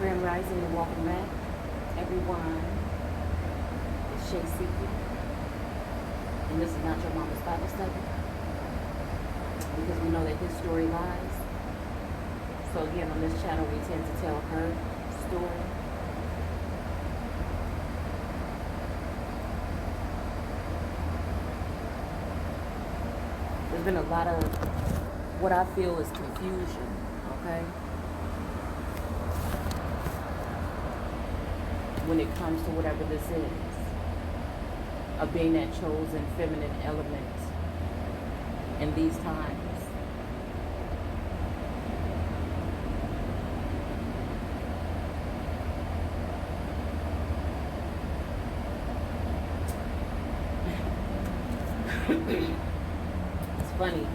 Grand Rising and welcome back, everyone. It's Shay Seeking, and this is not your mama's Bible study, because we know that his story lies. So again, on this channel, we tend to tell her story. There's been a lot of what I feel is confusion, okay? When it comes to whatever this is, of being that chosen feminine element in these times. It's funny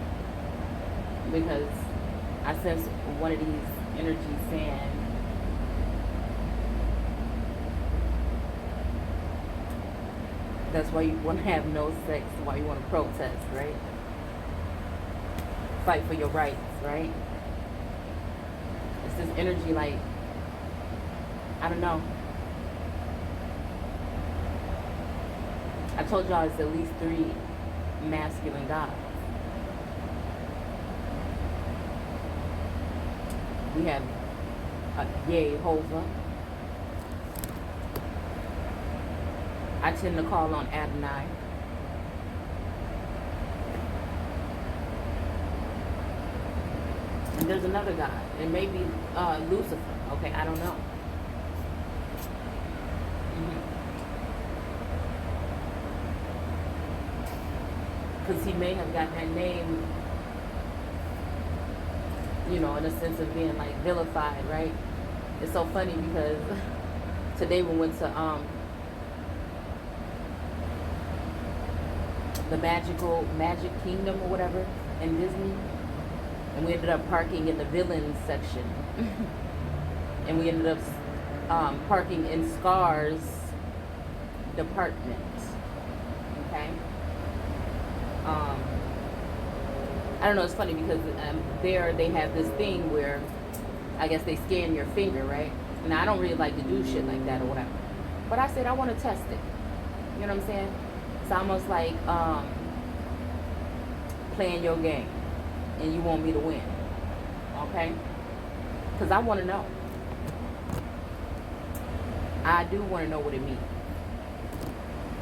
because I sense one of these energies saying, that's why you want to have no sex, why you want to protest, right? Fight for your rights, right? It's this energy like, I don't know. I told y'all it's at least 3 masculine gods. We have 𝘍𝘢𝘤𝘢𝘐. I tend to call on Adonai. And there's another God. It may be Lucifer. Okay, I don't know. Because he may have gotten that name, you know, in a sense of being like vilified, right? It's so funny because today we went to the Magic Kingdom or whatever in Disney, and we ended up parking in the villains section, and we ended up parking in Scar's department. Okay. I don't know, it's funny because there they have this thing where I guess they scan your finger, right? Now I don't really like to do shit like that or whatever, but I said I want to test it. You know what I'm saying? It's almost like playing your game and you want me to win, okay? Because I want to know. I do want to know what it means.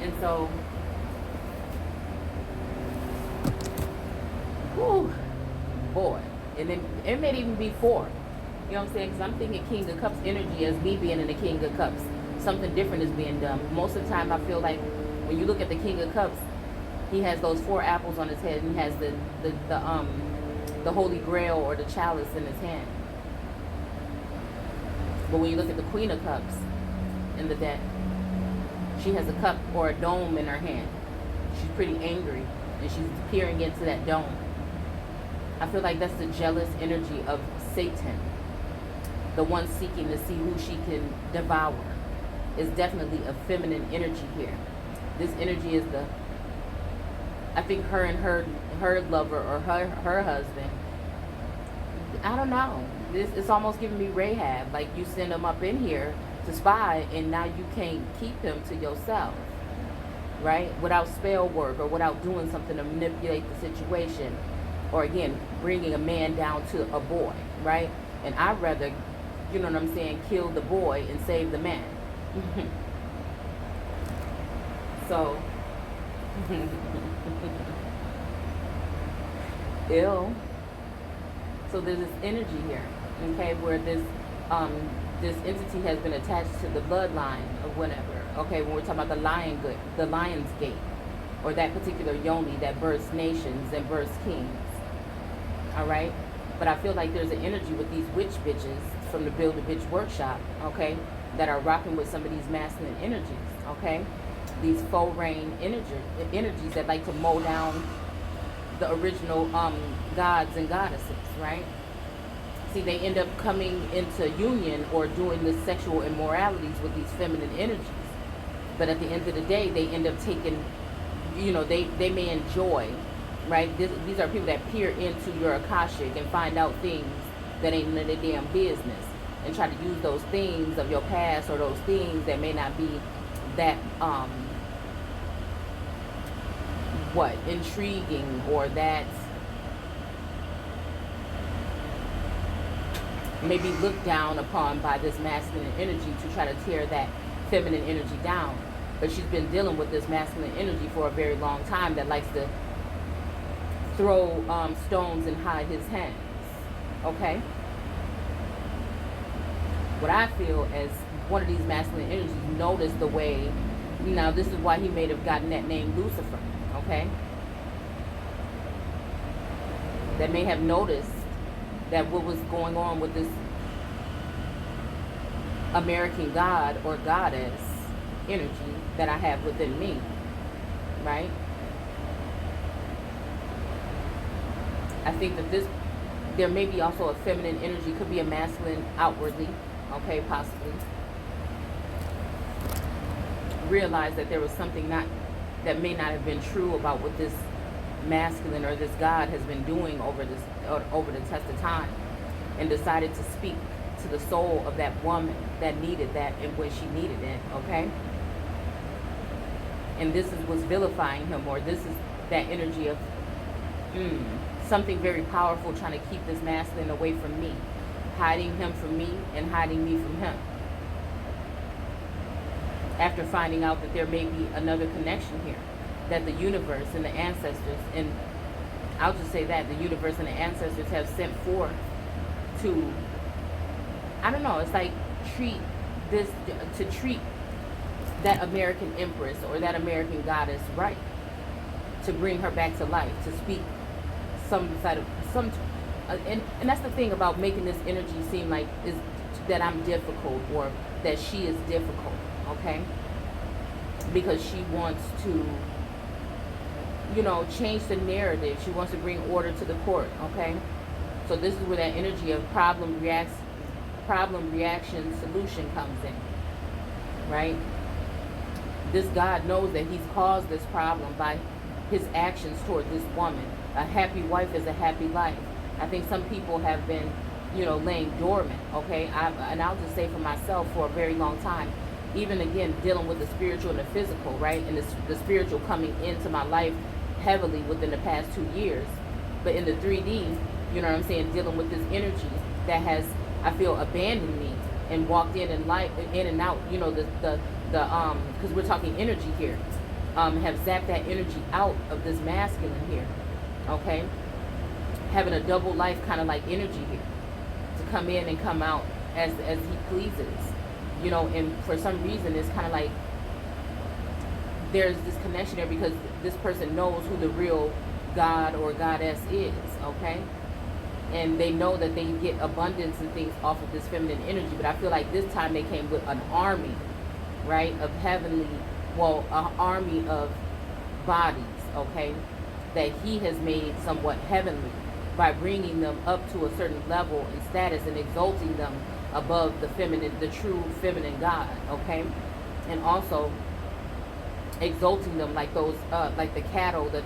And so, whew, boy, and then it may even be 4. You know what I'm saying? Because I'm thinking King of Cups energy as me being in the King of Cups. Something different is being done. Most of the time I feel like when you look at the King of Cups, he has those 4 apples on his head, and he has the Holy Grail or the chalice in his hand. But when you look at the Queen of Cups in the deck, she has a cup or a dome in her hand. She's pretty angry, and she's peering into that dome. I feel like that's the jealous energy of Satan, the one seeking to see who she can devour. Is definitely a feminine energy here. This energy is the, I think her and her lover or her husband, I don't know. It's almost giving me Rahab. Like you send him up in here to spy, and now you can't keep him to yourself, right? Without spell work or without doing something to manipulate the situation, or again bringing a man down to a boy, right? And I'd rather, you know what I'm saying, kill the boy and save the man. So ill. So there's this energy here, okay, where this entity has been attached to the bloodline of whatever. Okay, when we're talking about the lion's gate, or that particular yoni that births nations and births kings. All right, but I feel like there's an energy with these witch bitches from the 𝑘𝑠𝑚 workshop, okay, that are rocking with some of these masculine energies, okay? These faux rain energies that like to mow down the original gods and goddesses, right? See, they end up coming into union or doing the sexual immoralities with these feminine energies. But at the end of the day, they end up taking, you know, they may enjoy, right? These are people that peer into your Akashic and find out things that ain't none of their damn business. and try to use those things of your past, or those things that may not be that intriguing, or that maybe looked down upon by this masculine energy, to try to tear that feminine energy down. But she's been dealing with this masculine energy for a very long time that likes to throw stones and hide his hands. Okay? What I feel as one of these masculine energies noticed the way, now this is why he may have gotten that name Lucifer, okay? That may have noticed that what was going on with this American god or goddess energy that I have within me, right? I think that there may be also a feminine energy, could be a masculine outwardly, okay, possibly. Realize that there was something that may not have been true about what this masculine or this god has been doing over the test of time, and decided to speak to the soul of that woman that needed that and when she needed it, okay? And this was vilifying him, or this is that energy of something very powerful trying to keep this masculine away from me, hiding him from me and hiding me from him. After finding out that there may be another connection here, that the universe and the ancestors, and I'll just say that, the universe and the ancestors have sent forth to, I don't know, it's like treat that American empress or that American goddess right, to bring her back to life, to speak and that's the thing about making this energy seem like is that I'm difficult, or that she is difficult, okay? Because she wants to, change the narrative. She wants to bring order to the court, okay? So this is where that energy of problem, reaction, solution comes in, right? This God knows that he's caused this problem by his actions toward this woman. A happy wife is a happy life. I think some people have been, laying dormant, okay? And I'll just say for myself, for a very long time, even again, dealing with the spiritual and the physical, right? And the spiritual coming into my life heavily within the past 2 years. But in the 3D, you know what I'm saying, dealing with this energy that has, I feel, abandoned me and walked in and out, because we're talking energy here, have zapped that energy out of this masculine here, okay? Having a double life kind of like energy here, to come in and come out as he pleases, and for some reason it's kind of like there's this connection there, because this person knows who the real god or goddess is, okay? And they know that they get abundance and things off of this feminine energy. But I feel like this time they came with an army, right, of heavenly, an army of bodies, okay, that he has made somewhat heavenly by bringing them up to a certain level and status and exalting them above the true feminine God, okay? And also exalting them like those, like the cattle that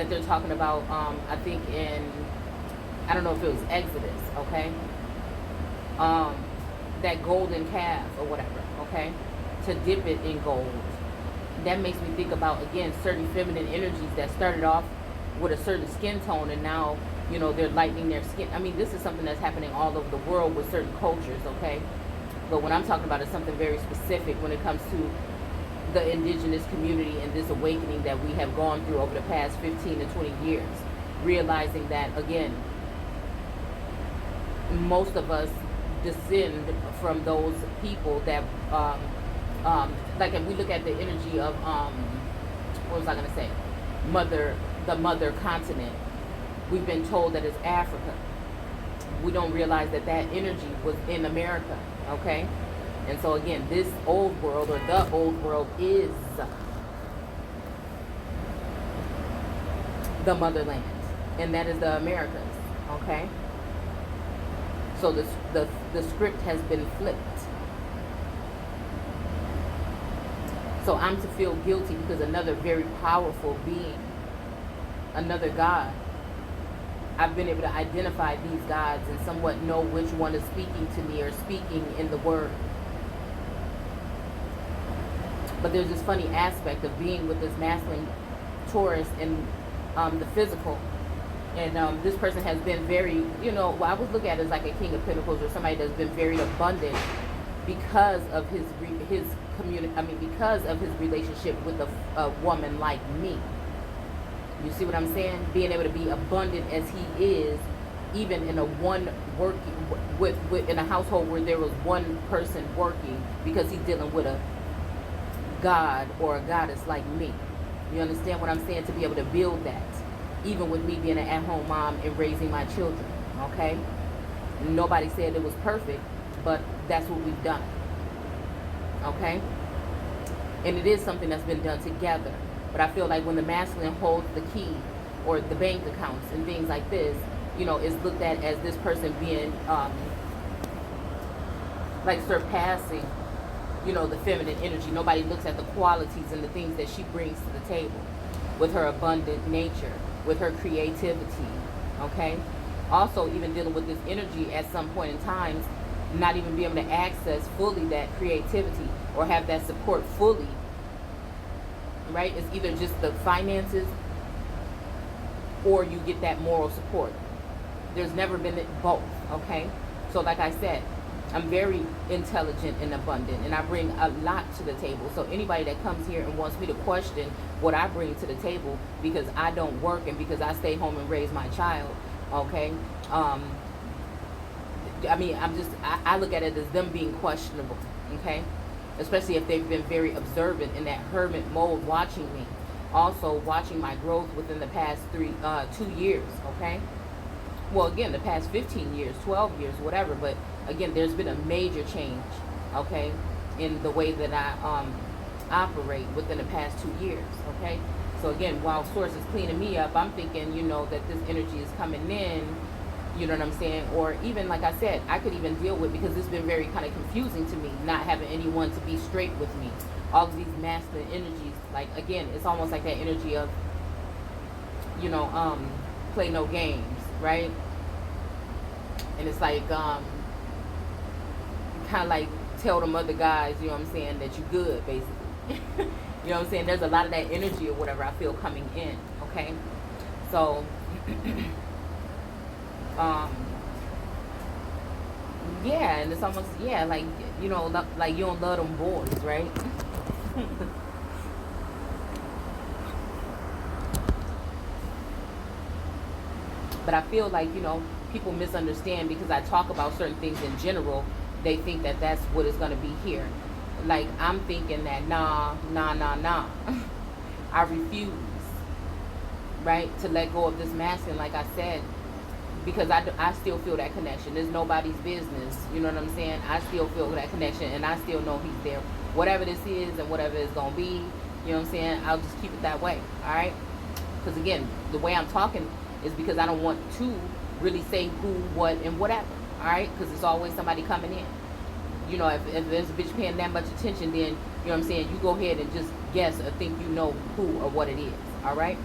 they're talking about, I think I don't know if it was Exodus, okay? That golden calf or whatever, okay? To dip it in gold. That makes me think about, again, certain feminine energies that started off with a certain skin tone, and now, they're lightening their skin. I mean, this is something that's happening all over the world with certain cultures, okay? But what I'm talking about is something very specific when it comes to the indigenous community and this awakening that we have gone through over the past 15 to 20 years. Realizing that, again, most of us descend from those people that, like if we look at the energy of, what was I going to say? The mother continent. We've been told that it's Africa. We don't realize that energy was in America, okay? And so again, this old world, or the old world, is the motherland, and that is the Americas, okay? So the script has been flipped. So I'm to feel guilty because another very powerful being, another God, I've been able to identify these gods and somewhat know which one is speaking to me or speaking in the word. But there's this funny aspect of being with this masculine Taurus in the physical. And this person has been very, what I would look at as like a King of Pentacles or somebody that's been very abundant because of because of his relationship with a woman like me. You see what I'm saying? Being able to be abundant as he is, even in in a household where there was one person working, because he's dealing with a god or a goddess like me. You understand what I'm saying? To be able to build that, even with me being an at-home mom and raising my children. Okay? Nobody said it was perfect, but that's what we've done. Okay? And it is something that's been done together. But I feel like when the masculine holds the key or the bank accounts and things like this, is looked at as this person being like surpassing, the feminine energy. Nobody looks at the qualities and the things that she brings to the table with her abundant nature, with her creativity. Okay? Also, even dealing with this energy at some point in times, not even be able to access fully that creativity or have that support fully. Right? It's either just the finances or you get that moral support. There's never been both. Okay? So like I said, I'm very intelligent and abundant, and I bring a lot to the table. So anybody that comes here and wants me to question what I bring to the table because I don't work and because I stay home and raise my child, okay? I look at it as them being questionable, okay? Especially if they've been very observant in that hermit mode, watching me. Also watching my growth within the past 2 years, okay? Well, again, the past 15 years, 12 years, whatever. But again, there's been a major change, okay, in the way that I operate within the past 2 years, okay? So again, while Source is cleaning me up, I'm thinking, that this energy is coming in, you know what I'm saying? Or even, like I said, I could even deal with, because it's been very kind of confusing to me, not having anyone to be straight with me. All of these masculine energies, like, again, it's almost like that energy of, play no games, right? And it's like, kind of like tell them other guys, you know what I'm saying, that you good, basically. You know what I'm saying? There's a lot of that energy or whatever I feel coming in, okay? So, yeah, and it's almost, yeah, like, like you don't love them boys, right? But I feel like, people misunderstand because I talk about certain things in general. They think that that's what it's going to be here. Like, I'm thinking that, nah. I refuse, right, to let go of this masculine, like I said, because I still feel that connection. It's nobody's business, you know what I'm saying? I still feel that connection, and I still know he's there. Whatever this is and whatever it's going to be, you know what I'm saying, I'll just keep it that way, all right? Because, again, the way I'm talking is because I don't want to really say who, what, and whatever, all right? Because there's always somebody coming in. If there's a bitch paying that much attention, then, you know what I'm saying, you go ahead and just guess or think you know who or what it is, all right?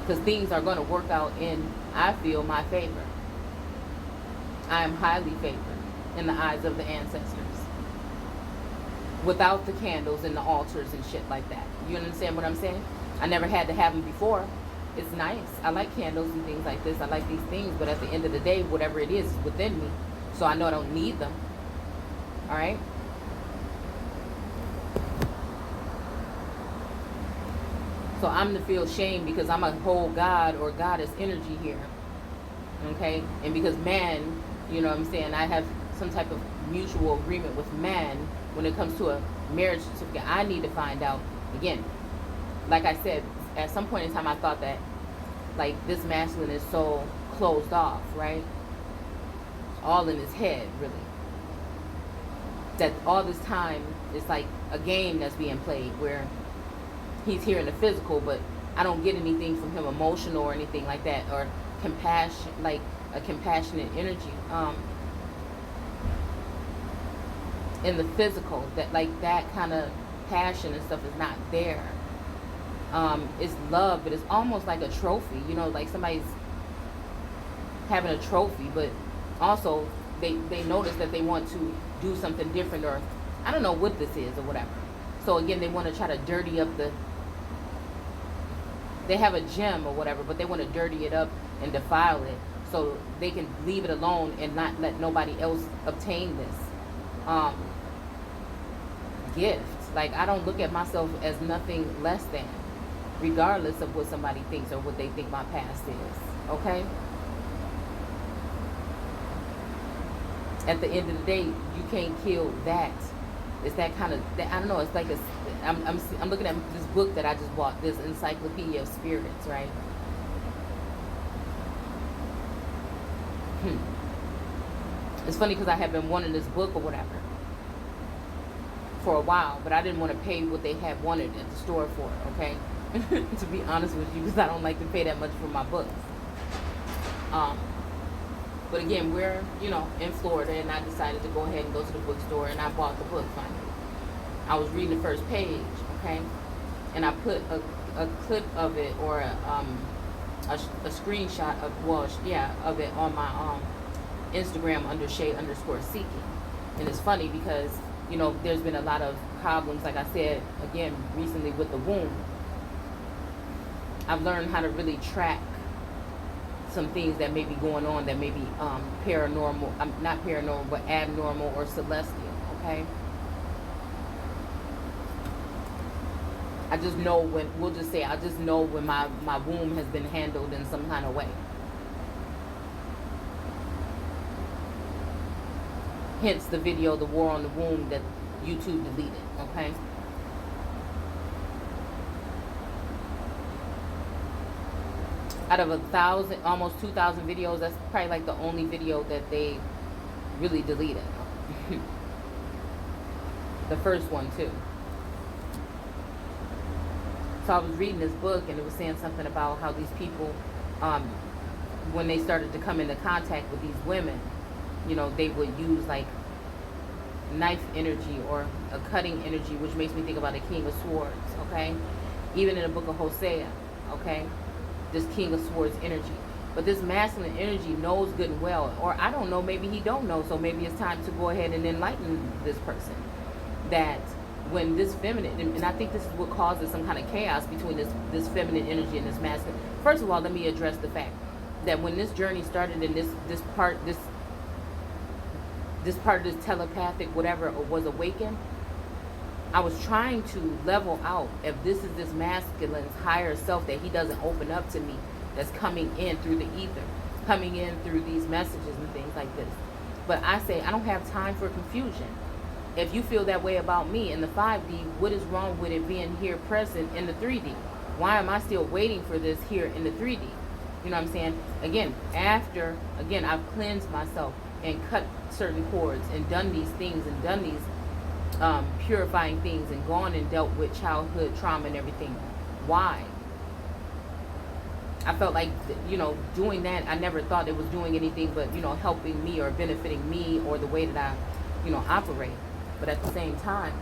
Because things are going to work out in, I feel, my favor. I am highly favored in the eyes of the ancestors. Without the candles and the altars and shit like that. You understand what I'm saying? I never had to have them before. It's nice. I like candles and things like this. I like these things. But at the end of the day, whatever it is within me. So I know I don't need them. All right? So I'm to feel shame because I'm a whole god or goddess energy here. Okay? And because man, you know what I'm saying, I have some type of mutual agreement with man when it comes to a marriage certificate. I need to find out, again, like I said, at some point in time I thought that, like, this masculine is so closed off, right? All in his head, really. That all this time it's like a game that's being played where he's here in the physical, but I don't get anything from him emotional or anything like that, or compassion, like a compassionate energy in the physical, that like that kind of passion and stuff is not there. It's love, but it's almost like a trophy. You know, like somebody's having a trophy, but also they notice that they want to do something different, or I don't know what this is or whatever. So again, they want to try to dirty up they have a gem or whatever, but they want to dirty it up and defile it so they can leave it alone and not let nobody else obtain this gift. Like, I don't look at myself as nothing less than, regardless of what somebody thinks or what they think my past is, okay? At the end of the day, you can't kill that. It's that kind of, I don't know, it's like I'm looking at this book that I just bought, this Encyclopedia of Spirits, right? It's funny because I have been wanting this book or whatever for a while, but I didn't want to pay what they had wanted at the store for it, okay? To be honest with you, because I don't like to pay that much for my books. But again, we're, you know, in Florida, and I decided to go ahead and go to the bookstore, and I bought the book finally. I was reading the first page, okay? And I put a clip of it, or a screenshot of, well, yeah, of it on my Instagram under @sh_seeking. And it's funny because, you know, there's been a lot of problems, like I said, again, recently with the womb. I've learned how to really track some things that may be going on that may be paranormal, not paranormal, but abnormal or celestial, okay? I just know when, we'll just say, I just know when my womb has been handled in some kind of way. Hence the video, The War on the Womb, that YouTube deleted, okay? Out of 1,000, almost 2,000 videos, that's probably like the only video that they really deleted. The first one too. So I was reading this book, and it was saying something about how these people, when they started to come into contact with these women, you know, they would use like knife energy or a cutting energy, which makes me think about the King of Swords, okay? Even in the book of Hosea, okay? This King of Swords energy. But this masculine energy knows good and well, or I don't know, maybe he don't know, so maybe it's time to go ahead and enlighten this person. That when this feminine, and I think this is what causes some kind of chaos between this feminine energy and this masculine. First of all, let me address the fact that when this journey started and this part of this telepathic whatever was awakened, I was trying to level out if this is this masculine's higher self that he doesn't open up to me, that's coming in through the ether, coming in through these messages and things like this. But I say, I don't have time for confusion. If you feel that way about me in the 5D, what is wrong with it being here present in the 3D? Why am I still waiting for this here in the 3D? You know what I'm saying? Again, after, again, I've cleansed myself and cut certain cords and done these things and done these purifying things and gone and dealt with childhood trauma and everything. Why? I felt like, you know, doing that, I never thought it was doing anything but, you know, helping me or benefiting me or the way that I, you know, operate. But at the same time,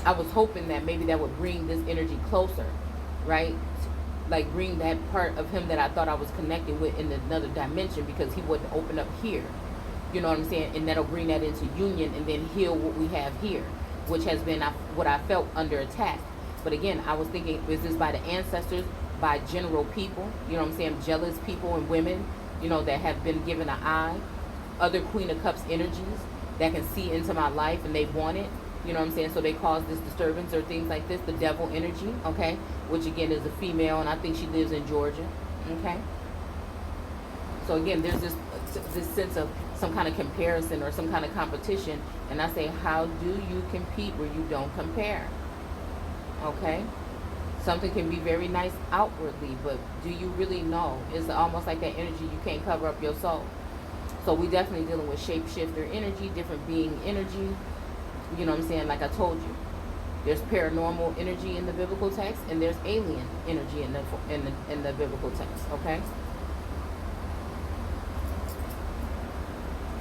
I was hoping that maybe that would bring this energy closer, right? Like bring that part of him that I thought I was connected with in another dimension, because he wouldn't open up here. You know what I'm saying? And that'll bring that into union and then heal what we have here, which has been what I felt under attack. But again, I was thinking, is this by the ancestors, by general people, you know what I'm saying, jealous people and women, you know, that have been given an eye, other Queen of Cups energies that can see into my life and they want it, you know what I'm saying, so they cause this disturbance or things like this, the devil energy, okay, which again is a female, and I think she lives in Georgia, okay. So again, there's this sense of some kind of comparison or some kind of competition, and I say, how do you compete where you don't compare? Okay, something can be very nice outwardly, but do you really know? It's almost like that energy, you can't cover up your soul. So we definitely dealing with shapeshifter energy, different being energy, you know what I'm saying, like I told you. There's paranormal energy in the biblical text, and there's alien energy in the biblical text, okay?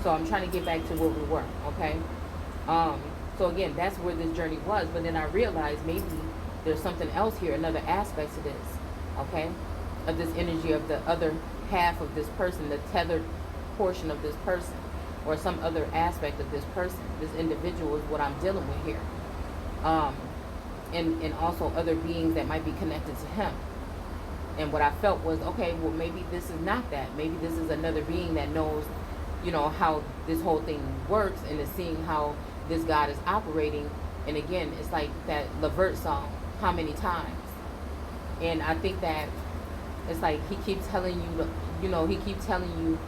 So I'm trying to get back to where we were, okay? So again, that's where this journey was. But then I realized maybe there's something else here, another aspect to this, okay? Of this energy of the other half of this person, the tethered portion of this person, or some other aspect of this person. This individual is what I'm dealing with here. And also other beings that might be connected to him. And what I felt was, okay, well, maybe this is not that. Maybe this is another being that knows, you know, how this whole thing works and is seeing how this God is operating. And again, it's like that ḽeVert song, How Many Times? And I think that it's like he keeps telling you, he keeps telling you,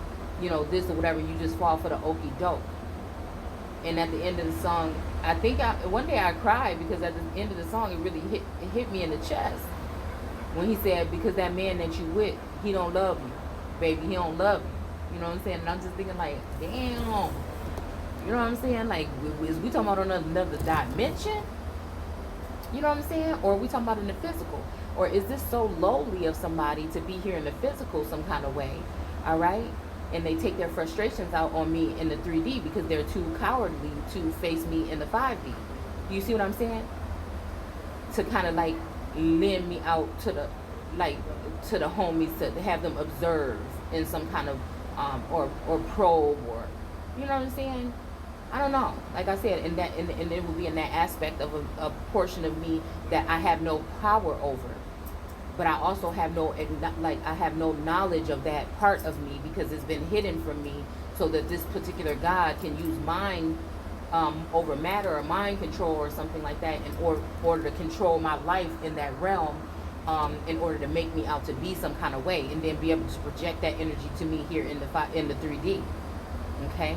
this or whatever, you just fall for the okie doke. And at the end of the song, I think one day I cried because at the end of the song, it really hit me in the chest. When he said, because that man that you with, he don't love you, baby, he don't love you. You know what I'm saying? And I'm just thinking like, damn. You know what I'm saying? Like, is we talking about another dimension? You know what I'm saying? Or are we talking about in the physical? Or is this so lowly of somebody to be here in the physical some kind of way? All right? And they take their frustrations out on me in the 3D because they're too cowardly to face me in the 5D. You see what I'm saying? To kind of like lend me out to the homies, to have them observe in some kind of or probe, or you know what I'm saying? I don't know. Like I said, and it will be in that aspect of a portion of me that I have no power over. But I also have I have no knowledge of that part of me because it's been hidden from me, so that this particular God can use mind over matter, or mind control or something like that, in order to control my life in that realm, in order to make me out to be some kind of way, and then be able to project that energy to me here in the 3D. Okay.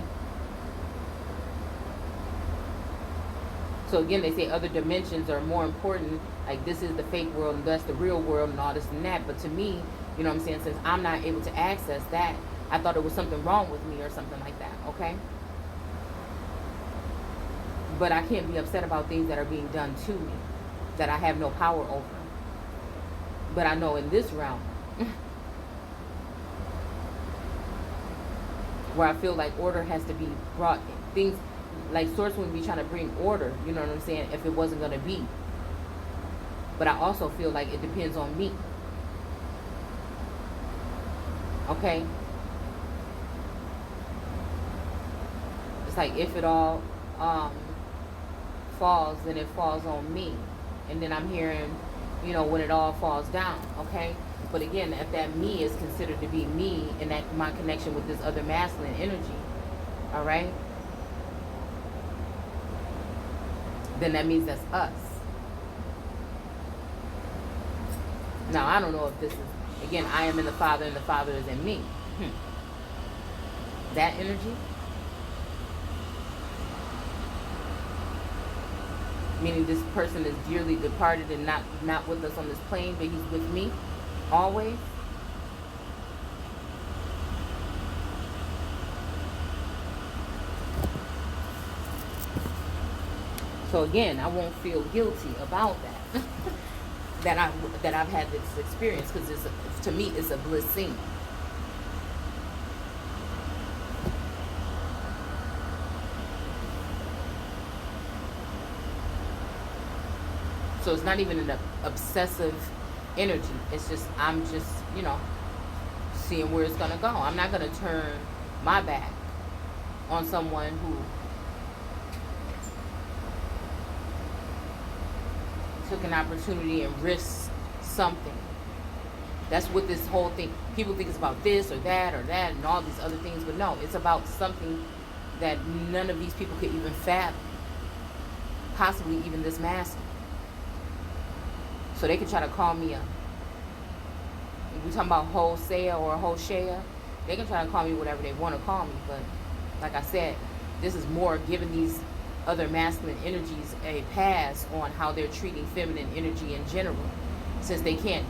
So again, they say other dimensions are more important. Like, this is the fake world and that's the real world and all this and that. But to me, you know what I'm saying, since I'm not able to access that, I thought it was something wrong with me or something like that, okay? But I can't be upset about things that are being done to me that I have no power over. But I know in this realm, where I feel like order has to be brought, things like Source wouldn't be trying to bring order, you know what I'm saying, if it wasn't going to be. But I also feel like it depends on me. Okay? It's like if it all falls, then it falls on me. And then I'm hearing, when it all falls down, okay? But again, if that me is considered to be me, and that my connection with this other masculine energy, all right? Then that means that's us. Now, I don't know if this is, again, I am in the Father and the Father is in me. That energy? Meaning this person is dearly departed and not with us on this plane, but he's with me always. So again, I won't feel guilty about that. that I've had this experience, because to me it's a bliss scene. So it's not even an obsessive energy. It's just, I'm just, seeing where it's going to go. I'm not going to turn my back on someone who took an opportunity and risked something. That's what this whole thing, people think it's about this or that and all these other things, but no, it's about something that none of these people could even fathom, possibly even this master. So they can try to call me if we're talking about 𝘍𝘢 or 𝘍𝘢, they can try to call me whatever they want to call me, but like I said, this is more giving these other masculine energies a pass on how they're treating feminine energy in general, since they can't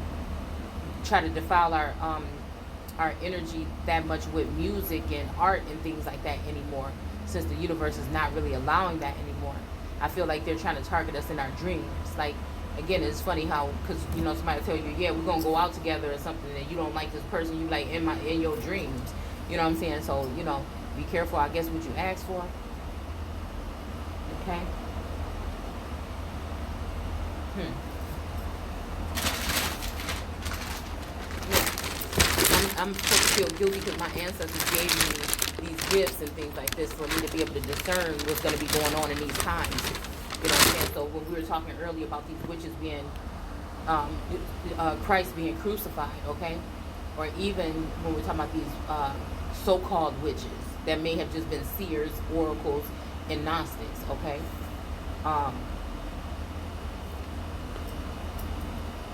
try to defile our energy that much with music and art and things like that anymore, since the universe is not really allowing that anymore. I feel like they're trying to target us in our dreams. Like, again, it's funny how, because somebody tell you, yeah, we're gonna go out together or something, and you don't like this person, you like in your dreams, you know what I'm saying? So be careful, I guess, what you ask for. Okay. Yeah. I'm supposed to feel guilty because my ancestors gave me these gifts and things like this for me to be able to discern what's going to be going on in these times. You know what I'm saying? So when we were talking earlier about these witches being, Christ being crucified, okay? Or even when we're talking about these so-called witches that may have just been seers, oracles, and Gnostics, okay?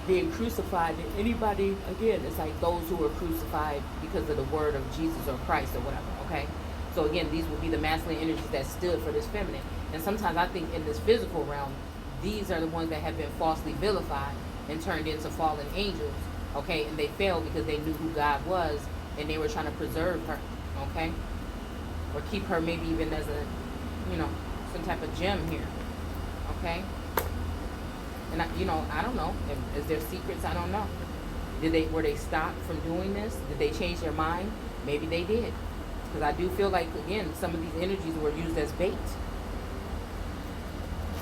Being crucified, and anybody, again, it's like those who were crucified because of the word of Jesus or Christ or whatever, okay? So again, these would be the masculine energies that stood for this feminine. And sometimes I think in this physical realm, these are the ones that have been falsely vilified and turned into fallen angels, okay? And they failed because they knew who God was and they were trying to preserve her, okay? Or keep her maybe even as a, you know, some type of gem here, okay? And I don't know. Is there secrets? I don't know. Were they stopped from doing this? Did they change their mind? Maybe they did. Because I do feel like, again, some of these energies were used as bait.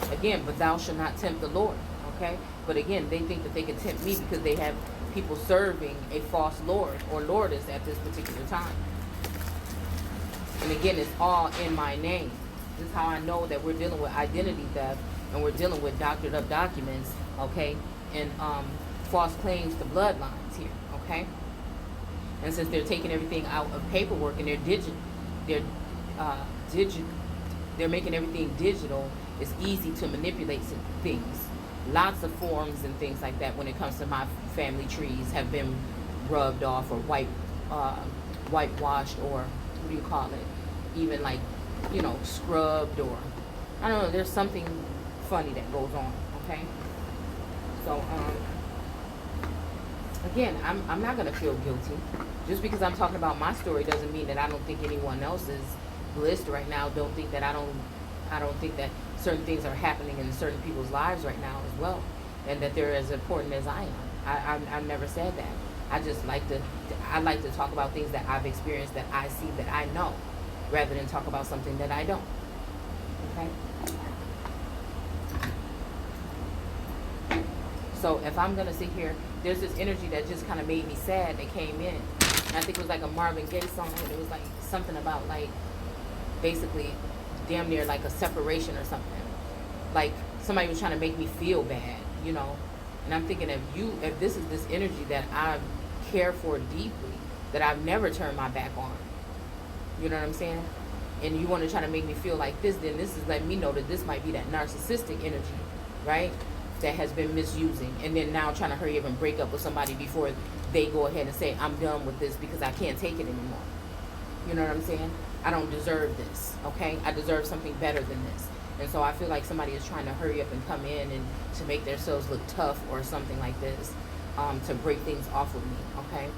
Again, but thou shalt not tempt the Lord, okay? But again, they think that they can tempt me because they have people serving a false lord or lordess at this particular time. And again, it's all in my name. This is how I know that we're dealing with identity theft and we're dealing with doctored up documents, okay? And false claims to bloodlines here, okay? And since they're taking everything out of paperwork and they're making everything digital, it's easy to manipulate some things. Lots of forms and things like that when it comes to my family trees have been rubbed off or whitewashed, or what do you call it? Even like, you know, scrubbed, or I don't know, there's something funny that goes on, okay? So again, I'm not gonna feel guilty. Just because I'm talking about my story doesn't mean that I don't think anyone else is blissed right now. Don't think that I don't think that certain things are happening in certain people's lives right now as well, and that they're as important as I am. I've never said that. I just like to talk about things that I've experienced, that I see, that I know, rather than talk about something that I don't. Okay? So if I'm gonna sit here, there's this energy that just kind of made me sad that came in. And I think it was like a Marvin Gaye song, and it was like something about like basically damn near like a separation or something. Like somebody was trying to make me feel bad, you know. And I'm thinking, if this is this energy that I care for deeply, that I've never turned my back on, you know what I'm saying? And you want to try to make me feel like this, then this is letting me know that this might be that narcissistic energy, right? That has been misusing, and then now trying to hurry up and break up with somebody before they go ahead and say, I'm done with this because I can't take it anymore. You know what I'm saying? I don't deserve this, okay? I deserve something better than this. And so I feel like somebody is trying to hurry up and come in and to make themselves look tough or something like this, to break things off of me, okay?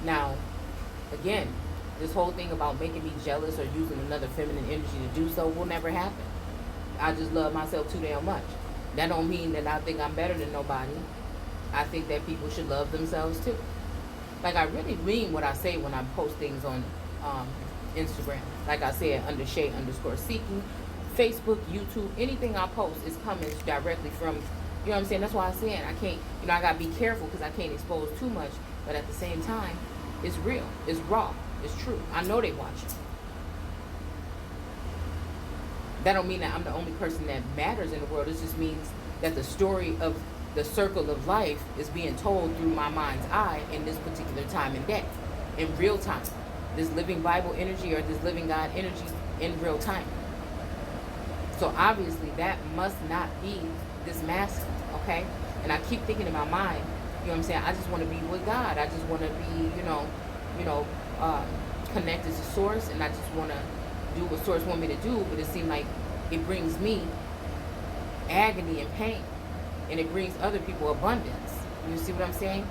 Now, again, this whole thing about making me jealous or using another feminine energy to do so will never happen. I just love myself too damn much. That don't mean that I think I'm better than nobody. I think that people should love themselves too. Like, I really mean what I say when I post things on Instagram. Like I said, under _Seeking, Facebook, YouTube, anything I post is coming directly from, you know what I'm saying? That's why I said I can't, you know, I gotta be careful because I can't expose too much. But at the same time, it's real, it's raw, it's true. I know they watching. That don't mean that I'm the only person that matters in the world. It just means that the story of the circle of life is being told through my mind's eye in this particular time and day, in real time. This living Bible energy or this living God energy in real time. So obviously that must not be this masculine, okay? And I keep thinking in my mind, you know what I'm saying? I just want to be with God. I just want to be, connected to Source, and I just want to do what Source want me to do. But it seems like it brings me agony and pain, and it brings other people abundance. You see what I'm saying?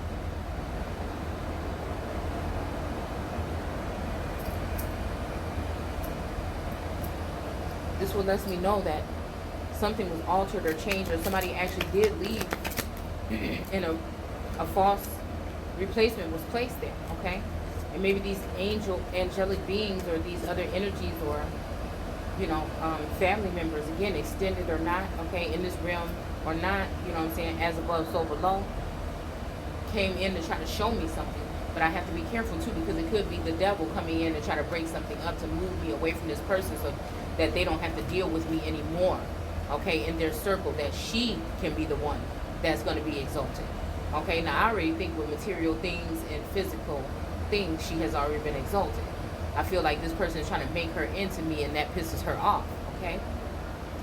This will let me know that something was altered or changed, or somebody actually did leave and a false replacement was placed there, okay? And maybe these angelic beings or these other energies or, family members, again, extended or not, okay, in this realm or not, you know what I'm saying, as above, so below, came in to try to show me something. But I have to be careful too, because it could be the devil coming in and try to break something up to move me away from this person so that they don't have to deal with me anymore, okay, in their circle, that she can be the one that's going to be exalted. Okay, now I already think with material things and physical things, she has already been exalted. I feel like this person is trying to make her into me, and that pisses her off, okay?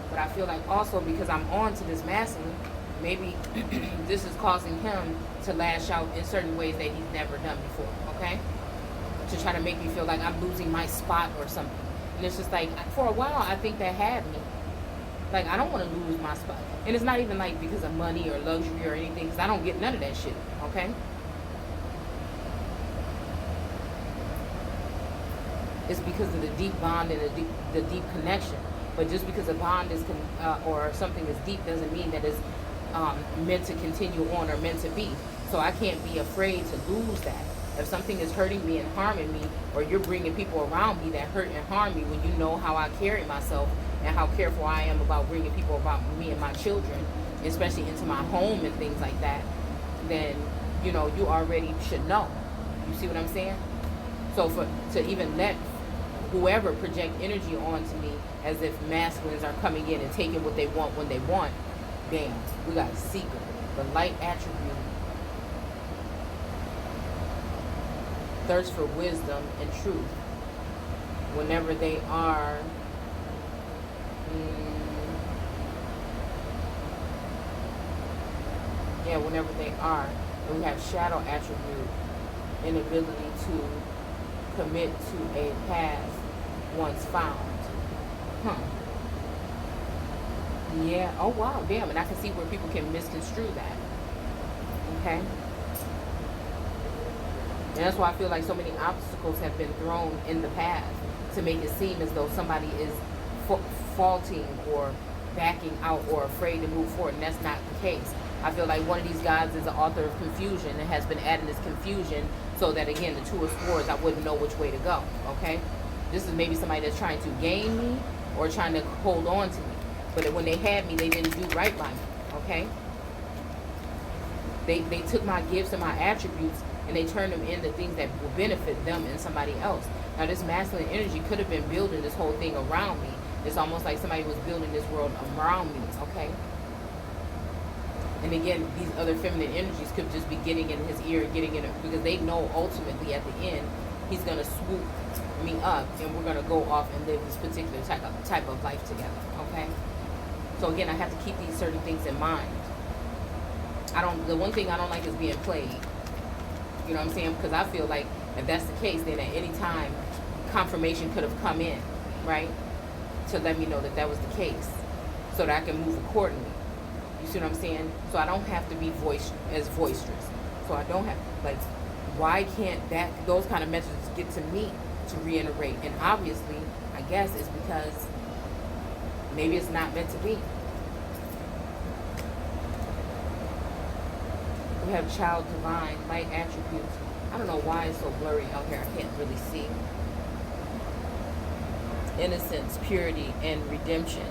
But I feel like also because I'm on to this masculine, maybe this is causing him to lash out in certain ways that he's never done before, okay? To try to make me feel like I'm losing my spot or something. And it's just like, for a while, I think that had me. Like, I don't want to lose my spot. And it's not even like because of money or luxury or anything, because I don't get none of that shit, okay? It's because of the deep bond and the deep connection. But just because a bond is or something is deep doesn't mean that it's meant to continue on or meant to be. So I can't be afraid to lose that. If something is hurting me and harming me, or you're bringing people around me that hurt and harm me, when you know how I carry myself and how careful I am about bringing people about me and my children, especially into my home and things like that, then, you know, you already should know. You see what I'm saying? So to even let whoever project energy onto me as if masculines are coming in and taking what they want when they want, damn, we got a secret. The light attribute, thirst for wisdom and truth. Whenever they are whenever they are. And we have shadow attribute, inability to commit to a path once found. Yeah, oh wow, damn, and I can see where people can misconstrue that. Okay? And that's why I feel like so many obstacles have been thrown in the path to make it seem as though somebody is faulting or backing out or afraid to move forward, and that's not the case. I feel like one of these gods is the author of confusion and has been adding this confusion so that, again, the Two of Swords, I wouldn't know which way to go, okay? This is maybe somebody that's trying to gain me or trying to hold on to me. But when they had me, they didn't do right by me, okay? They took my gifts and my attributes and they turned them into things that will benefit them and somebody else. Now, this masculine energy could have been building this whole thing around me. It's almost like somebody was building this world around me, okay? And again, these other feminine energies could just be getting in his ear, getting in it, because they know ultimately at the end, he's going to swoop me up and we're going to go off and live this particular type of life together, okay? So again, I have to keep these certain things in mind. The one thing I don't like is being played. You know what I'm saying? Because I feel like if that's the case, then at any time, confirmation could have come in, right? To let me know that that was the case, so that I can move accordingly. You see what I'm saying? So I don't have to be as boisterous. So I don't have, like, why can't those kind of messages get to me to reiterate? And obviously, I guess it's because maybe it's not meant to be. We have child divine, light attributes. I don't know why it's so blurry out here. I can't really see. Innocence, purity, and redemption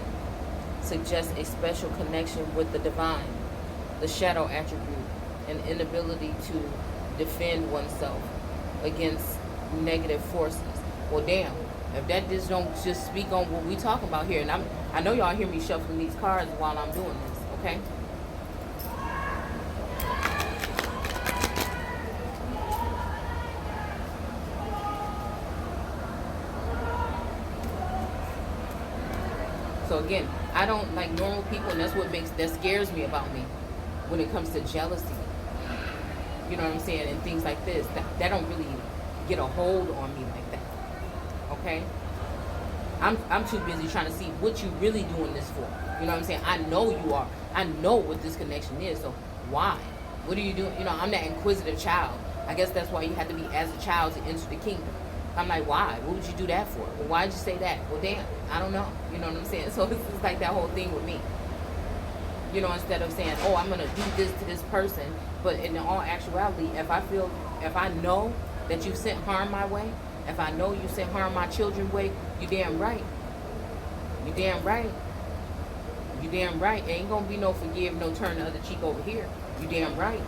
suggests a special connection with the divine. The shadow attribute, an inability to defend oneself against negative forces. Well, damn, if that don't just speak on what we talking about here, and I know y'all hear me shuffling these cards while I'm doing this, okay? So again, I don't like normal people, and that's that scares me about me when it comes to jealousy. You know what I'm saying? And things like this, that don't really get a hold on me like that. Okay? I'm too busy trying to see what you really doing this for. You know what I'm saying? I know you are. I know what this connection is. So why? What are you doing? You know, I'm that inquisitive child. I guess that's why you have to be as a child to enter the kingdom. I'm like, why? What would you do that for? Well, why'd you say that? Well, damn, I don't know. You know what I'm saying? So it's just like that whole thing with me. You know, instead of saying, oh, I'm going to do this to this person. But in all actuality, if I know that you sent harm my way, if I know you sent harm my children's way, you damn right. You damn right. You damn right. Ain't gonna be no forgive, no turn the other cheek over here. You damn right.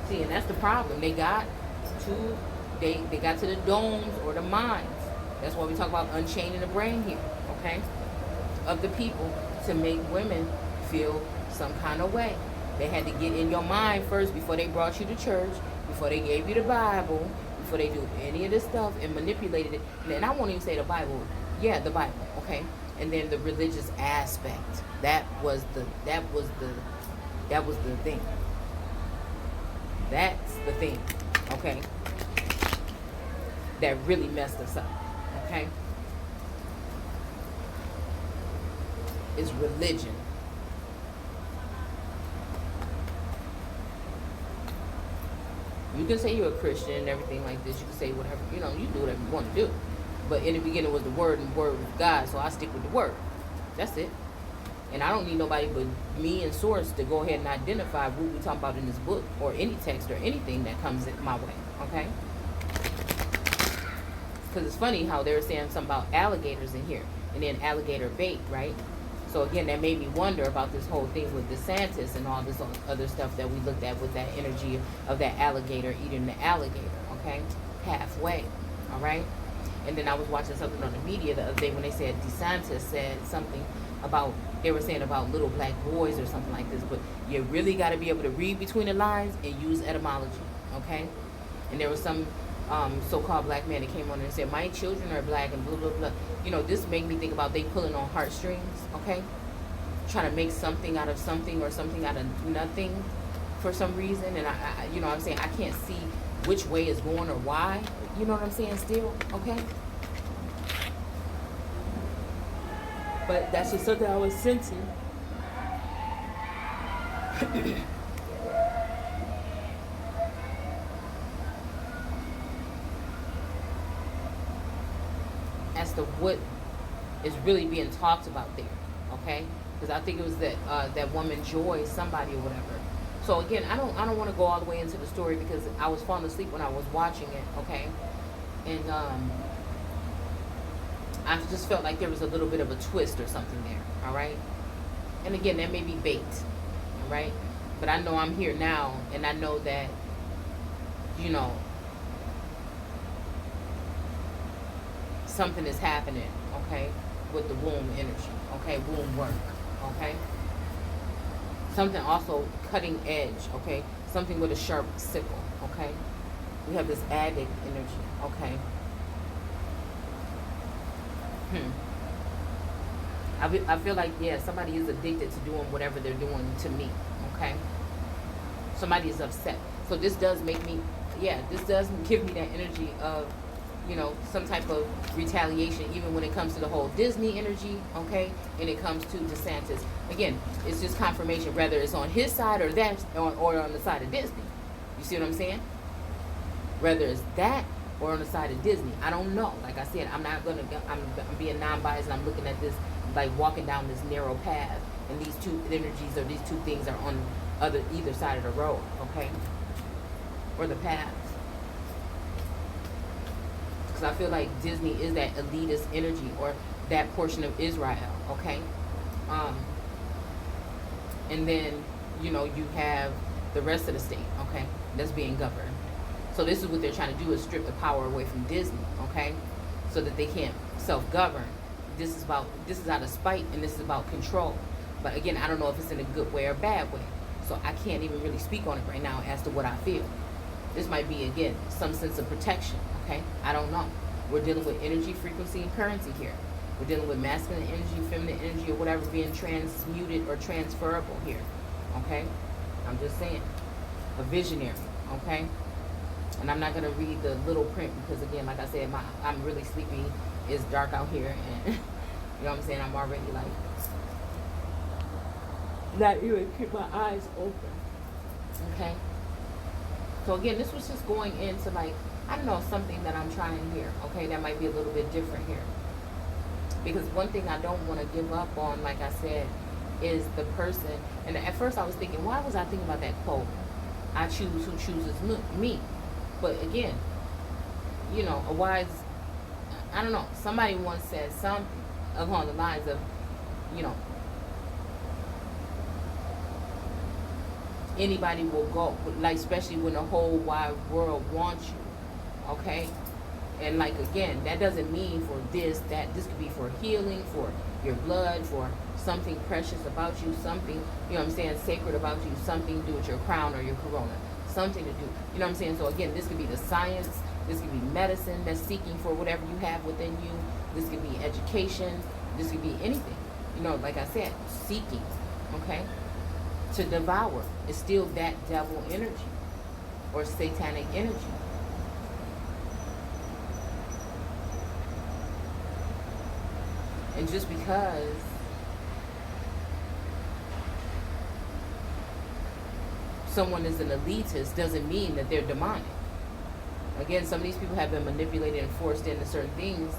See, and that's the problem. They got to the domes or the minds. That's why we talk about unchaining the brain here, okay? Of the people to make women feel some kind of way. They had to get in your mind first before they brought you to church, before they gave you the Bible, before they do any of this stuff and manipulated it. And I won't even say the Bible. Yeah, the Bible, okay? And then the religious aspect. That was the thing. That's the thing, okay? That really messed us up, okay? Is religion. You can say you're a Christian and everything like this. You can say whatever, you know, you do whatever you want to do. But in the beginning was the Word, and the Word was God, so I stick with the Word. That's it. And I don't need nobody but me and Source to go ahead and identify what we're talking about in this book or any text or anything that comes my way, okay? Because it's funny how they were saying something about alligators in here, and then alligator bait, right? So again, that made me wonder about this whole thing with DeSantis and all this other stuff that we looked at with that energy of that alligator eating the alligator, okay? Halfway, all right? And then I was watching something on the media the other day when they said DeSantis said something about, they were saying about little black boys or something like this, but you really got to be able to read between the lines and use etymology, okay? And there was some so-called black man that came on and said, my children are black and blah, blah, blah. You know, this made me think about they pulling on heartstrings, okay? Trying to make something out of something or something out of nothing for some reason. And I you know what I'm saying, I can't see which way it's going or why. You know what I'm saying still, okay? But that's just something I was sensing. As to what is really being talked about there, okay? Because I think it was that woman Joy, somebody or whatever. So again, I don't want to go all the way into the story because I was falling asleep when I was watching it, okay? And I just felt like there was a little bit of a twist or something there, all right? And again, that may be bait, all right? But I know I'm here now, and I know that, you know, something is happening, okay, with the womb energy, okay, womb work, okay? Something also cutting edge, okay? Something with a sharp sickle, okay? We have this addict energy, okay? I feel like, yeah, somebody is addicted to doing whatever they're doing to me, okay? Somebody is upset. So this does make me, yeah, this does give me that energy of, you know, some type of retaliation, even when it comes to the whole Disney energy, okay? And it comes to DeSantis. Again, it's just confirmation, whether it's on his side or that, or on the side of Disney. You see what I'm saying? Whether it's that or on the side of Disney, I don't know. Like I said, I'm being non-biased, and I'm looking at this like walking down this narrow path, and these two energies or these two things are on either side of the road, okay? Or the path. Because I feel like Disney is that elitist energy or that portion of Israel, okay? And then, you know, you have the rest of the state, okay, that's being governed. So this is what they're trying to do, is strip the power away from Disney, okay, so that they can't self-govern. This is out of spite, and this is about control. But again, I don't know if it's in a good way or bad way. So I can't even really speak on it right now as to what I feel. This might be, again, some sense of protection, okay? I don't know. We're dealing with energy, frequency, and currency here. We're dealing with masculine energy, feminine energy, or whatever being transmuted or transferable here, okay? I'm just saying. A visionary, okay? And I'm not going to read the little print because, again, like I said, I'm really sleepy. It's dark out here, and you know what I'm saying? I'm already, like, not even keep my eyes open, okay? So, again, this was just going into, like, I don't know, something that I'm trying here, okay? That might be a little bit different here. Because one thing I don't want to give up on, like I said, is the person. And at first I was thinking, why was I thinking about that quote? I choose who chooses me. But again, you know, a wise, I don't know, somebody once said something along the lines of, you know, anybody will go, like, especially when the whole wide world wants you, okay? And like, again, that doesn't mean for this, that this could be for healing, for your blood, for something precious about you, something, you know what I'm saying, sacred about you, something to do with your crown or your corona, something to do, you know what I'm saying? So again, this could be the science, this could be medicine that's seeking for whatever you have within you, this could be education, this could be anything, you know, like I said, seeking, okay? To devour is still that devil energy or satanic energy. And just because someone is an elitist doesn't mean that they're demonic. Again, some of these people have been manipulated and forced into certain things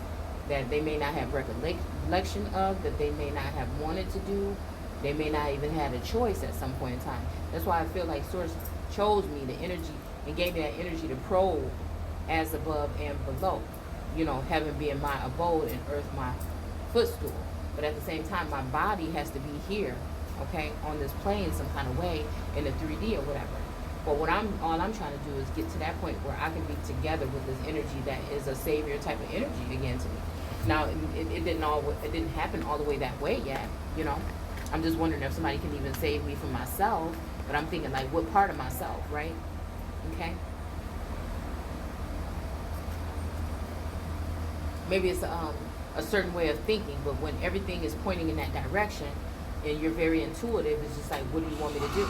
that they may not have recollection of, that they may not have wanted to do. They may not even had a choice at some point in time. That's why I feel like Source chose me, the energy, and gave me that energy to probe as above and below. You know, heaven being my abode and earth my footstool. But at the same time, my body has to be here, okay, on this plane some kind of way in the 3D or whatever. But what all I'm trying to do is get to that point where I can be together with this energy that is a savior type of energy again to me. Now, it didn't happen all the way that way yet, you know. I'm just wondering if somebody can even save me from myself. But I'm thinking, like, what part of myself, right? Okay. Maybe it's a certain way of thinking, but when everything is pointing in that direction and you're very intuitive, it's just like, what do you want me to do?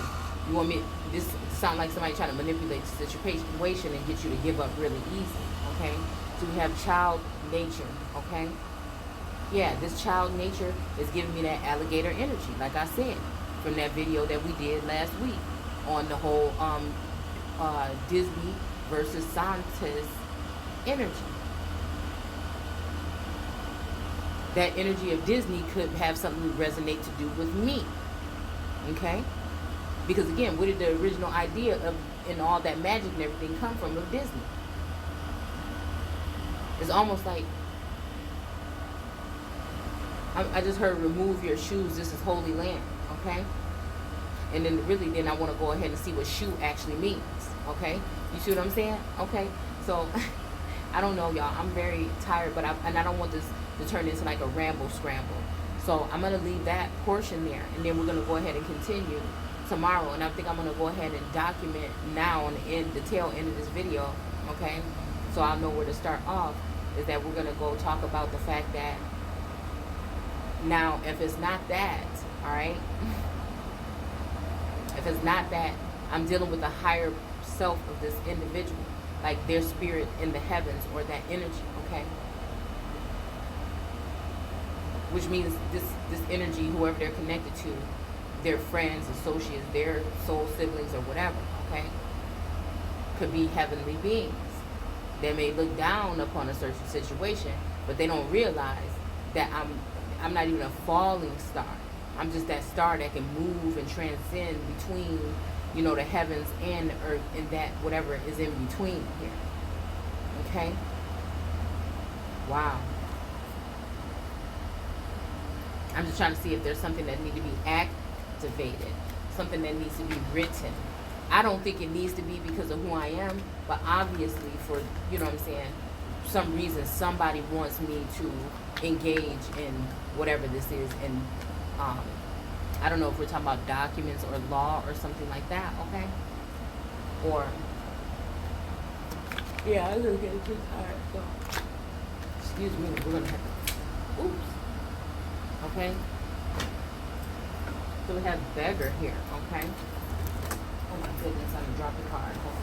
You want me, this sound like somebody trying to manipulate the situation and get you to give up really easy, okay? So we have child nature, okay? Yeah, this child nature is giving me that alligator energy, like I said, from that video that we did last week on the whole Disney versus scientist energy. That energy of Disney could have something to resonate to do with me, okay? Because again, where did the original idea of and all that magic and everything come from of Disney? It's almost like, I just heard remove your shoes, this is holy land, okay? And then then I want to go ahead and see what shoe actually means, okay? You see what I'm saying? Okay, so I don't know, y'all. I'm very tired, but I don't want this to turn into like a ramble scramble. So I'm going to leave that portion there, and then we're going to go ahead and continue tomorrow. And I think I'm going to go ahead and document now on the tail end of this video, okay? So I'll know where to start off, is that we're going to go talk about the fact that now, if it's not that, all right, if it's not that, I'm dealing with the higher self of this individual, like their spirit in the heavens or that energy, okay? Which means this energy, whoever they're connected to, their friends, associates, their soul siblings or whatever, okay, could be heavenly beings. They may look down upon a certain situation, but they don't realize that I'm not even a falling star. I'm just that star that can move and transcend between, you know, the heavens and the earth, and that whatever is in between here. Okay? Wow. I'm just trying to see if there's something that needs to be activated, something that needs to be written. I don't think it needs to be because of who I am, but obviously for, you know what I'm saying, some reason somebody wants me to engage in whatever this is. And I don't know if we're talking about documents or law or something like that, okay? Or, yeah, I'm gonna get too tired, so, excuse me, we're gonna have to, oops, okay? So we have beggar here, okay? Oh my goodness, I'm gonna drop the card, hold on.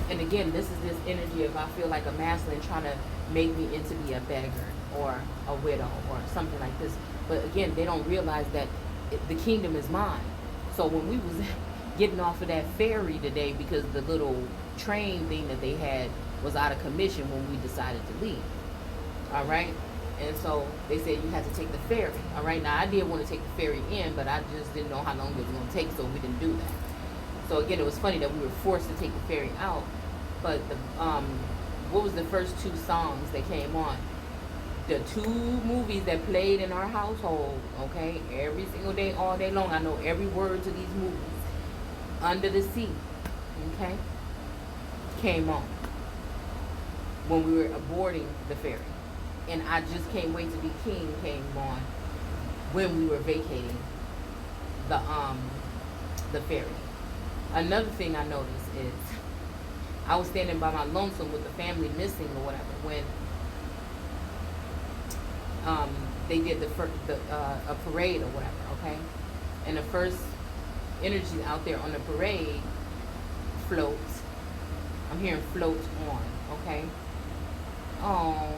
And again, this is this energy of, I feel like a masculine trying to make me into be a beggar or a widow or something like this. But again, they don't realize that the kingdom is mine. So when we was getting off of that ferry today, because the little train thing that they had was out of commission when we decided to leave, all right? And so they said you had to take the ferry, all right? Now, I did want to take the ferry in, but I just didn't know how long it was going to take, so we didn't do that. So again, it was funny that we were forced to take the ferry out. But the what was the first two songs that came on? the 2 movies that played in our household, okay, every single day, all day long. I know every word to these movies. Under the Sea, okay, came on when we were aborting the ferry. And I Just Can't Wait to Be King came on when we were vacating the ferry. Another thing I noticed is I was standing by my lonesome with the family missing or whatever when they did a parade or whatever, okay? And the first energy out there on the parade, floats. I'm hearing floats on, okay? Oh,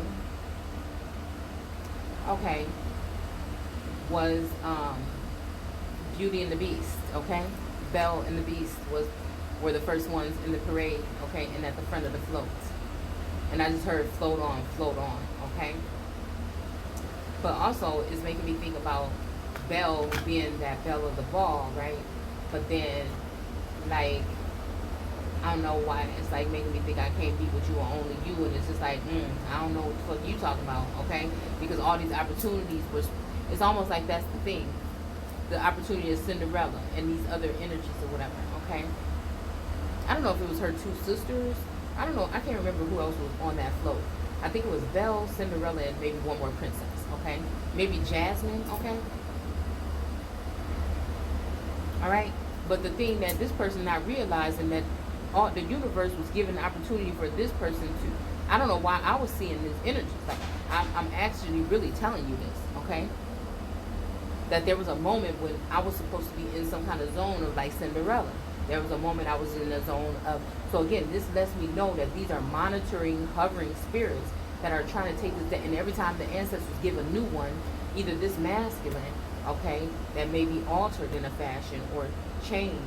okay. Was Beauty and the Beast, okay? Belle and the Beast were the first ones in the parade, okay, and at the front of the floats. And I just heard float on, okay? But also, it's making me think about Belle being that belle of the ball, right? But then, like, I don't know why, it's like making me think I can't be with you or only you, and it's just like, I don't know what the fuck you talking about, okay? Because all these opportunities it's almost like that's the thing. The opportunity is Cinderella and these other energies or whatever, okay? I don't know if it was her 2 sisters. I don't know. I can't remember who else was on that float. I think it was Belle, Cinderella, and maybe one more princess, okay? Maybe Jasmine, okay? All right? But the thing that this person not realizing that the universe was giving the opportunity for this person to, I don't know why I was seeing this energy. Like, I'm actually really telling you this, okay? That there was a moment when I was supposed to be in some kind of zone of like Cinderella. There was a moment I was in a zone of, so again, this lets me know that these are monitoring, hovering spirits that are trying to take this, and every time the ancestors give a new one, either this masculine, okay, that may be altered in a fashion or changed,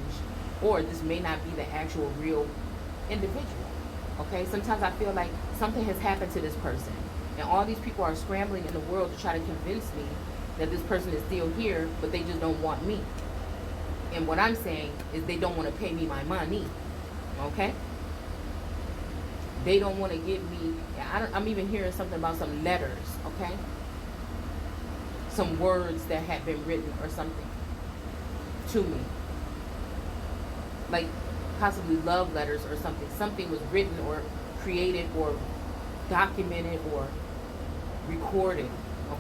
or this may not be the actual real individual, okay? Sometimes I feel like something has happened to this person, and all these people are scrambling in the world to try to convince me that this person is still here, but they just don't want me. And what I'm saying is they don't want to pay me my money, okay? They don't want to give me, I'm even hearing something about some letters, okay? Some words that had been written or something to me. Like possibly love letters or something. Something was written or created or documented or recorded,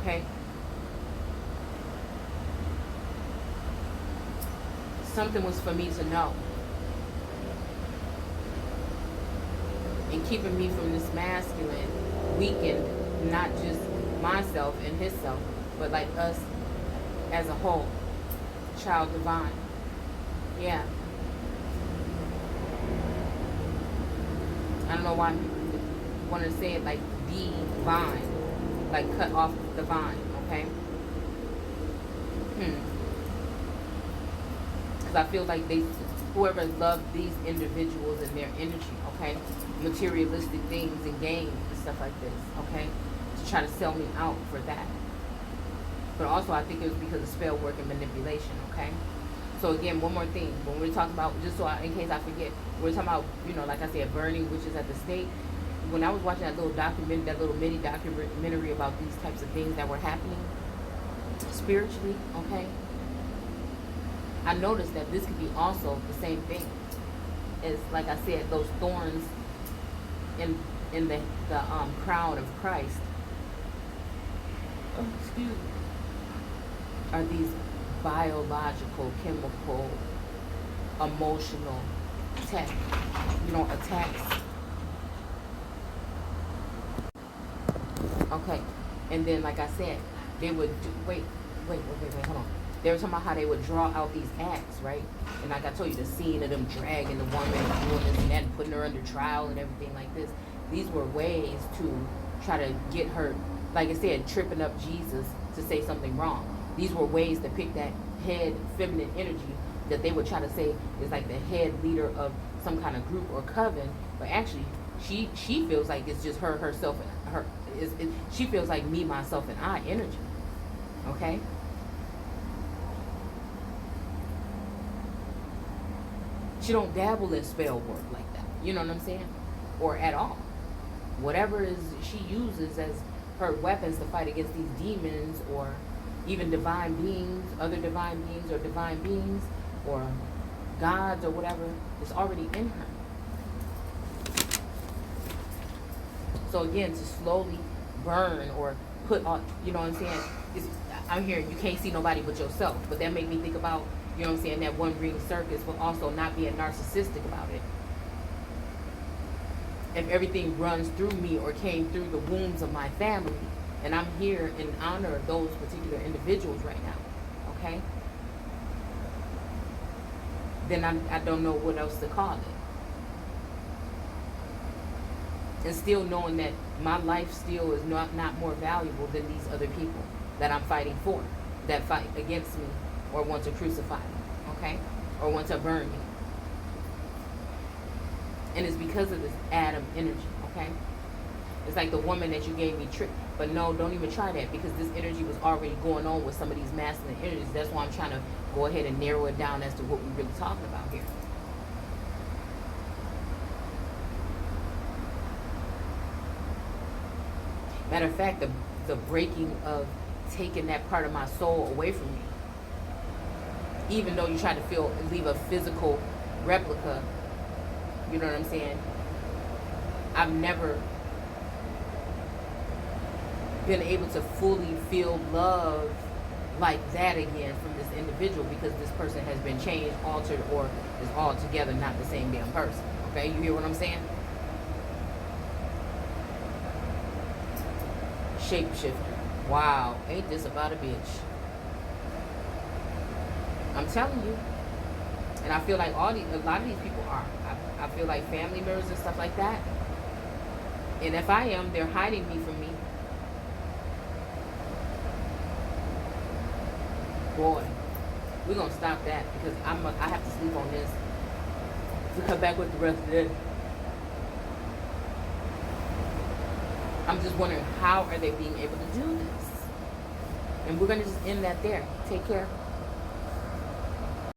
okay? Something was for me to know. And keeping me from this masculine, weakened, not just myself and his self, but like us as a whole. Child divine. Yeah. I don't know why people want to say it like divine. Like cut off the vine, okay? Because I feel like whoever loved these individuals and their energy, okay, materialistic things and games and stuff like this, okay, to try to sell me out for that. But also I think it was because of spell work and manipulation, okay? So again, one more thing, when we're talking about, just so in case I forget, we're talking about, you know, like I said, burning witches at the stake. When I was watching that little documentary, that little mini documentary about these types of things that were happening spiritually, okay, I noticed that this could be also the same thing as, like I said, those thorns in the crown of Christ. Oh, excuse me. Are these biological, chemical, emotional attacks. Okay, and then like I said, they would do, wait, hold on. They were talking about how they would draw out these acts, right? And like I told you, the scene of them dragging the woman and doing this and that and putting her under trial and everything like this. These were ways to try to get her, like I said, tripping up Jesus to say something wrong. These were ways to pick that head feminine energy that they would try to say is like the head leader of some kind of group or coven, but actually she feels like it's just herself, she feels like me, myself, and I energy. Okay? She don't dabble in spell work like that. You know what I'm saying? Or at all. Whatever she uses as her weapons to fight against these demons, or even divine beings, other divine beings, or divine beings, or gods, or whatever, is already in her. So again, to slowly burn or put on, you know what I'm saying? I'm hearing you can't see nobody but yourself. But that made me think about, you know what I'm saying, that one ring circus, but also not being narcissistic about it. If everything runs through me or came through the wombs of my family, and I'm here in honor of those particular individuals right now, okay? Then I don't know what else to call it. And still knowing that my life still is not more valuable than these other people that I'm fighting for, that fight against me or want to crucify me, okay? Or want to burn me. And it's because of this Adam energy, okay? It's like the woman that you gave me trick. But no, don't even try that, because this energy was already going on with some of these masculine energies. That's why I'm trying to go ahead and narrow it down as to what we're really talking about here. Matter of fact, the breaking of taking that part of my soul away from me. Even though you try to leave a physical replica, you know what I'm saying? I've never been able to fully feel love like that again from this individual, because this person has been changed, altered, or is altogether not the same damn person. Okay, you hear what I'm saying? Shapeshifter. Wow, ain't this about a bitch? I'm telling you. And I feel like a lot of these people are. I feel like family members and stuff like that. And if I am, they're hiding me from me. Boy, we're gonna stop that, because I have to sleep on this to come back with the rest of this. I'm just wondering, how are they being able to do this? And we're gonna just end that there. Take care.